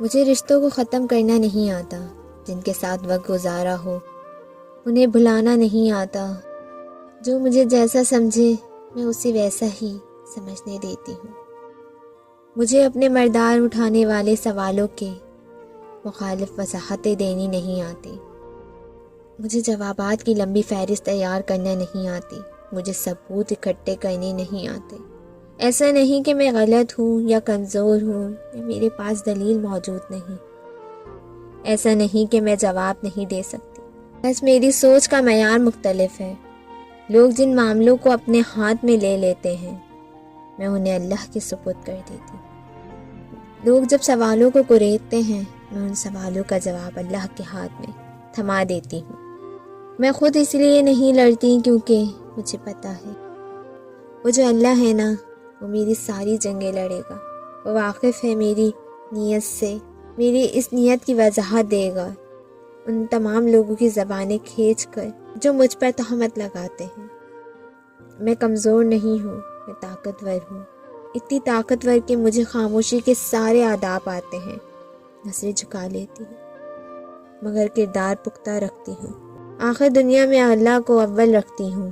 مجھے رشتوں کو ختم کرنا نہیں آتا، جن کے ساتھ وقت گزارا ہو انہیں بھلانا نہیں آتا۔ جو مجھے جیسا سمجھے میں اسے ویسا ہی سمجھنے دیتی ہوں۔ مجھے اپنے مردار اٹھانے والے سوالوں کے مخالف وضاحتیں دینی نہیں آتی۔ مجھے جوابات کی لمبی فہرست تیار کرنا نہیں آتی۔ مجھے ثبوت اکٹھے کرنے نہیں آتے۔ ایسا نہیں کہ میں غلط ہوں یا کمزور ہوں یا میرے پاس دلیل موجود نہیں۔ ایسا نہیں کہ میں جواب نہیں دے سکتی، بس میری سوچ کا معیار مختلف ہے۔ لوگ جن معاملوں کو اپنے ہاتھ میں لے لیتے ہیں میں انہیں اللہ کے سپرد کر دیتی ہوں۔ لوگ جب سوالوں کو کریدتے ہیں میں ان سوالوں کا جواب اللہ کے ہاتھ میں تھما دیتی ہوں۔ میں خود اس لیے نہیں لڑتی کیونکہ مجھے پتہ ہے وہ جو اللہ ہے نا، وہ میری ساری جنگیں لڑے گا۔ وہ واقف ہے میری نیت سے، میری اس نیت کی وضاحت دے گا ان تمام لوگوں کی زبانیں کھینچ کر جو مجھ پر تہمت لگاتے ہیں۔ میں کمزور نہیں ہوں، میں طاقتور ہوں، اتنی طاقتور کہ مجھے خاموشی کے سارے آداب آتے ہیں۔ نظریں جھکا لیتی ہوں مگر کردار پختہ رکھتی ہوں۔ آخر دنیا میں اللہ کو اول رکھتی ہوں۔